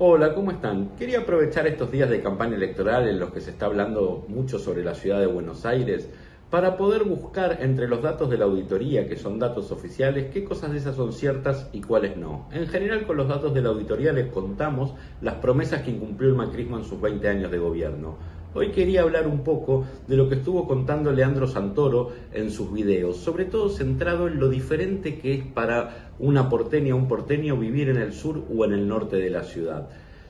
Hola, ¿cómo están? Quería aprovechar estos días de campaña electoral en los que se está hablando mucho sobre la ciudad de Buenos Aires para poder buscar entre los datos de la auditoría, que son datos oficiales, qué cosas de esas son ciertas y cuáles no. En general, con los datos de la auditoría les contamos las promesas que incumplió el macrismo en sus 20 años de gobierno. Hoy quería hablar un poco de lo que estuvo contando Leandro Santoro en sus videos, sobre todo centrado en lo diferente que es para una porteña o un porteño vivir en el sur o en el norte de la ciudad.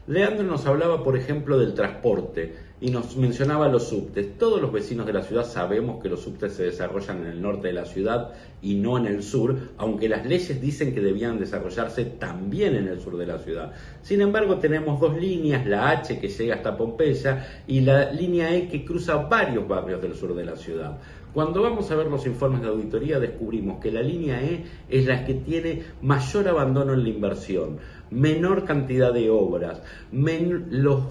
Leandro nos hablaba, por ejemplo, del transporte y nos mencionaba los subtes. Todos los vecinos de la ciudad sabemos que los subtes se desarrollan en el norte de la ciudad y no en el sur, aunque las leyes dicen que debían desarrollarse también en el sur de la ciudad. Sin embargo, tenemos dos líneas, la H que llega hasta Pompeya y la línea E que cruza varios barrios del sur de la ciudad. Cuando vamos a ver los informes de auditoría descubrimos que la línea E es la que tiene mayor abandono en la inversión, menor cantidad de obras, los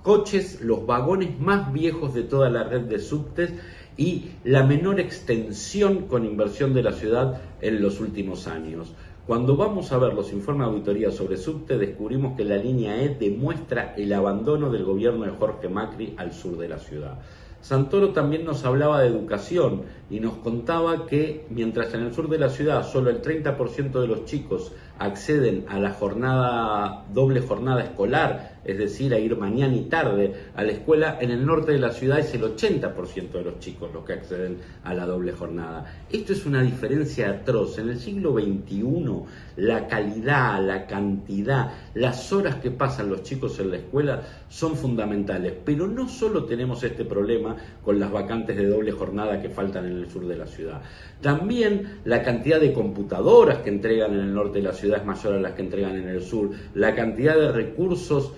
coches, los vagones más viejos de toda la red de subtes y la menor extensión con inversión de la ciudad en los últimos años. Cuando vamos a ver los informes de auditoría sobre subte, descubrimos que la línea E demuestra el abandono del gobierno de Jorge Macri al sur de la ciudad. Santoro también nos hablaba de educación y nos contaba que mientras en el sur de la ciudad solo el 30% de los chicos acceden a la doble jornada escolar, es decir, a ir mañana y tarde a la escuela, en el norte de la ciudad es el 80% de los chicos los que acceden a la doble jornada. Esto es una diferencia atroz. En el siglo XXI, la calidad, la cantidad, las horas que pasan los chicos en la escuela son fundamentales. Pero no solo tenemos este problema con las vacantes de doble jornada que faltan en el sur de la ciudad. También la cantidad de computadoras que entregan en el norte de la ciudad es mayor a las que entregan en el sur. La cantidad de recursos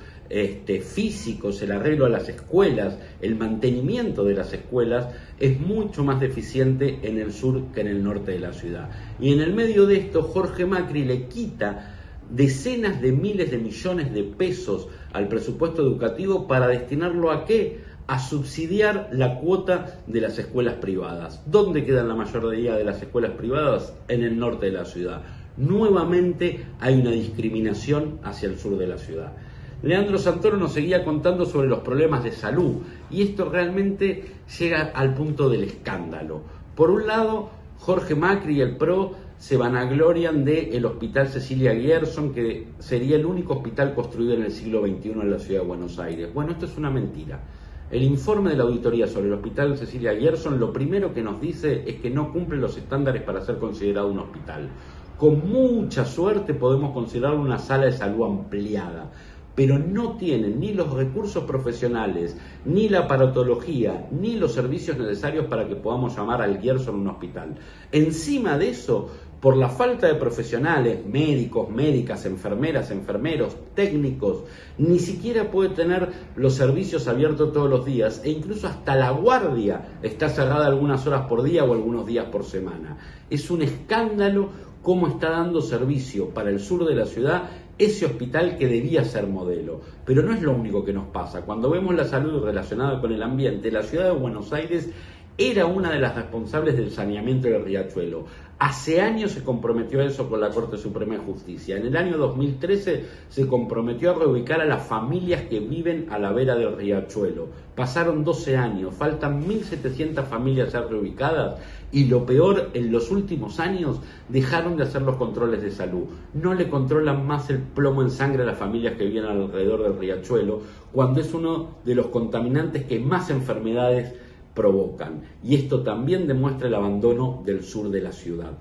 físicos, el arreglo a las escuelas, el mantenimiento de las escuelas es mucho más deficiente en el sur que en el norte de la ciudad. Y en el medio de esto, Jorge Macri le quita decenas de miles de millones de pesos al presupuesto educativo para destinarlo ¿a qué? A subsidiar la cuota de las escuelas privadas. ¿Dónde quedan la mayoría de las escuelas privadas? En el norte de la ciudad. Nuevamente hay una discriminación hacia el sur de la ciudad. Leandro Santoro nos seguía contando sobre los problemas de salud y esto realmente llega al punto del escándalo. Por un lado, Jorge Macri y el PRO se vanaglorian del Hospital Cecilia Gerson, que sería el único hospital construido en el siglo XXI en la ciudad de Buenos Aires. Bueno, esto es una mentira. El informe de la auditoría sobre el Hospital Cecilia Gerson lo primero que nos dice es que no cumple los estándares para ser considerado un hospital. Con mucha suerte podemos considerarlo una sala de salud ampliada, pero no tienen ni los recursos profesionales, ni la aparatología, ni los servicios necesarios para que podamos llamar al Gerson un hospital. Encima de eso, por la falta de profesionales, médicos, médicas, enfermeras, enfermeros, técnicos, ni siquiera puede tener los servicios abiertos todos los días e incluso hasta la guardia está cerrada algunas horas por día o algunos días por semana. Es un escándalo cómo está dando servicio para el sur de la ciudad ese hospital que debía ser modelo. Pero no es lo único que nos pasa. Cuando vemos la salud relacionada con el ambiente, la ciudad de Buenos Aires era una de las responsables del saneamiento del Riachuelo. Hace años se comprometió a eso con la Corte Suprema de Justicia. En el año 2013 se comprometió a reubicar a las familias que viven a la vera del Riachuelo. Pasaron 12 años, faltan 1.700 familias ya reubicadas y lo peor, en los últimos años dejaron de hacer los controles de salud. No le controlan más el plomo en sangre a las familias que viven alrededor del Riachuelo, cuando es uno de los contaminantes que más enfermedades provocan. Y esto también demuestra el abandono del sur de la ciudad.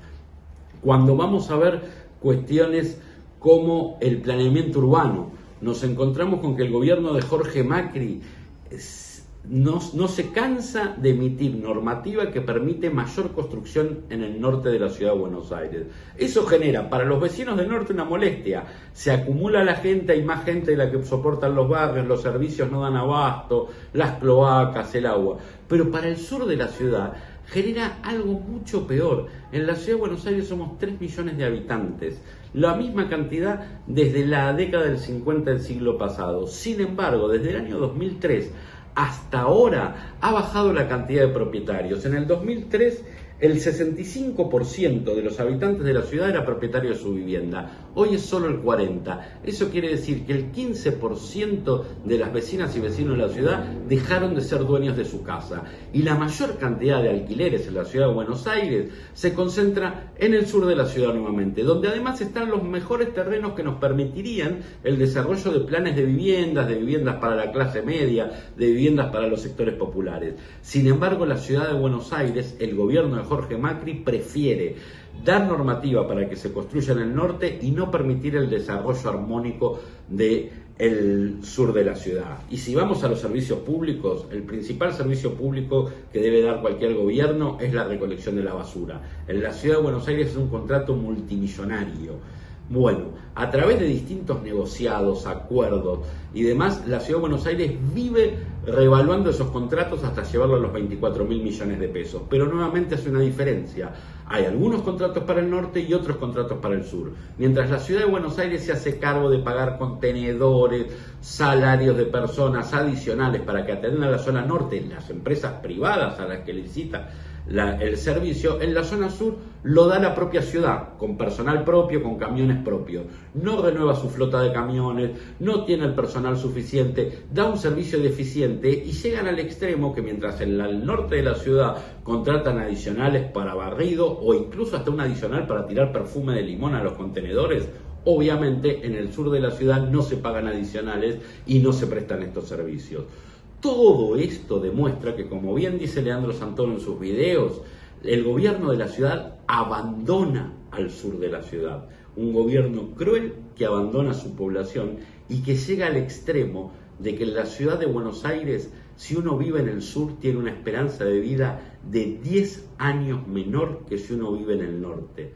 Cuando vamos a ver cuestiones como el planeamiento urbano, nos encontramos con que el gobierno de Jorge Macri no se cansa de emitir normativa que permite mayor construcción en el norte de la ciudad de Buenos Aires. Eso genera para los vecinos del norte una molestia. Se acumula la gente, hay más gente de la que soportan los barrios, los servicios no dan abasto, las cloacas, el agua. Pero para el sur de la ciudad genera algo mucho peor. En la ciudad de Buenos Aires somos 3 millones de habitantes, la misma cantidad desde la década del 50 del siglo pasado. Sin embargo, desde el año 2003 hasta ahora ha bajado la cantidad de propietarios. En el 2003 el 65% de los habitantes de la ciudad era propietario de su vivienda. Hoy es solo el 40%. Eso quiere decir que el 15% de las vecinas y vecinos de la ciudad dejaron de ser dueños de su casa. Y la mayor cantidad de alquileres en la ciudad de Buenos Aires se concentra en el sur de la ciudad nuevamente, donde además están los mejores terrenos que nos permitirían el desarrollo de planes de viviendas para la clase media, de viviendas para los sectores populares. Sin embargo, la ciudad de Buenos Aires, el gobierno de Jorge Macri prefiere dar normativa para que se construya en el norte y no permitir el desarrollo armónico del sur de la ciudad. Y si vamos a los servicios públicos, el principal servicio público que debe dar cualquier gobierno es la recolección de la basura. En la ciudad de Buenos Aires es un contrato multimillonario. Bueno, a través de distintos negociados, acuerdos y demás, la Ciudad de Buenos Aires vive reevaluando esos contratos hasta llevarlo a los 24.000 millones de pesos. Pero nuevamente hace una diferencia. Hay algunos contratos para el norte y otros contratos para el sur. Mientras la Ciudad de Buenos Aires se hace cargo de pagar contenedores, salarios de personas adicionales para que atiendan a la zona norte, las empresas privadas a las que licita el servicio, en la zona sur lo da la propia ciudad, con personal propio, con camiones propios. No renueva su flota de camiones, no tiene el personal suficiente, da un servicio deficiente y llegan al extremo que mientras en el norte de la ciudad contratan adicionales para barrido o incluso hasta un adicional para tirar perfume de limón a los contenedores, obviamente en el sur de la ciudad no se pagan adicionales y no se prestan estos servicios. Todo esto demuestra que, como bien dice Leandro Santoro en sus videos, el gobierno de la ciudad abandona al sur de la ciudad. Un gobierno cruel que abandona a su población y que llega al extremo de que en la ciudad de Buenos Aires, si uno vive en el sur, tiene una esperanza de vida de 10 años menor que si uno vive en el norte.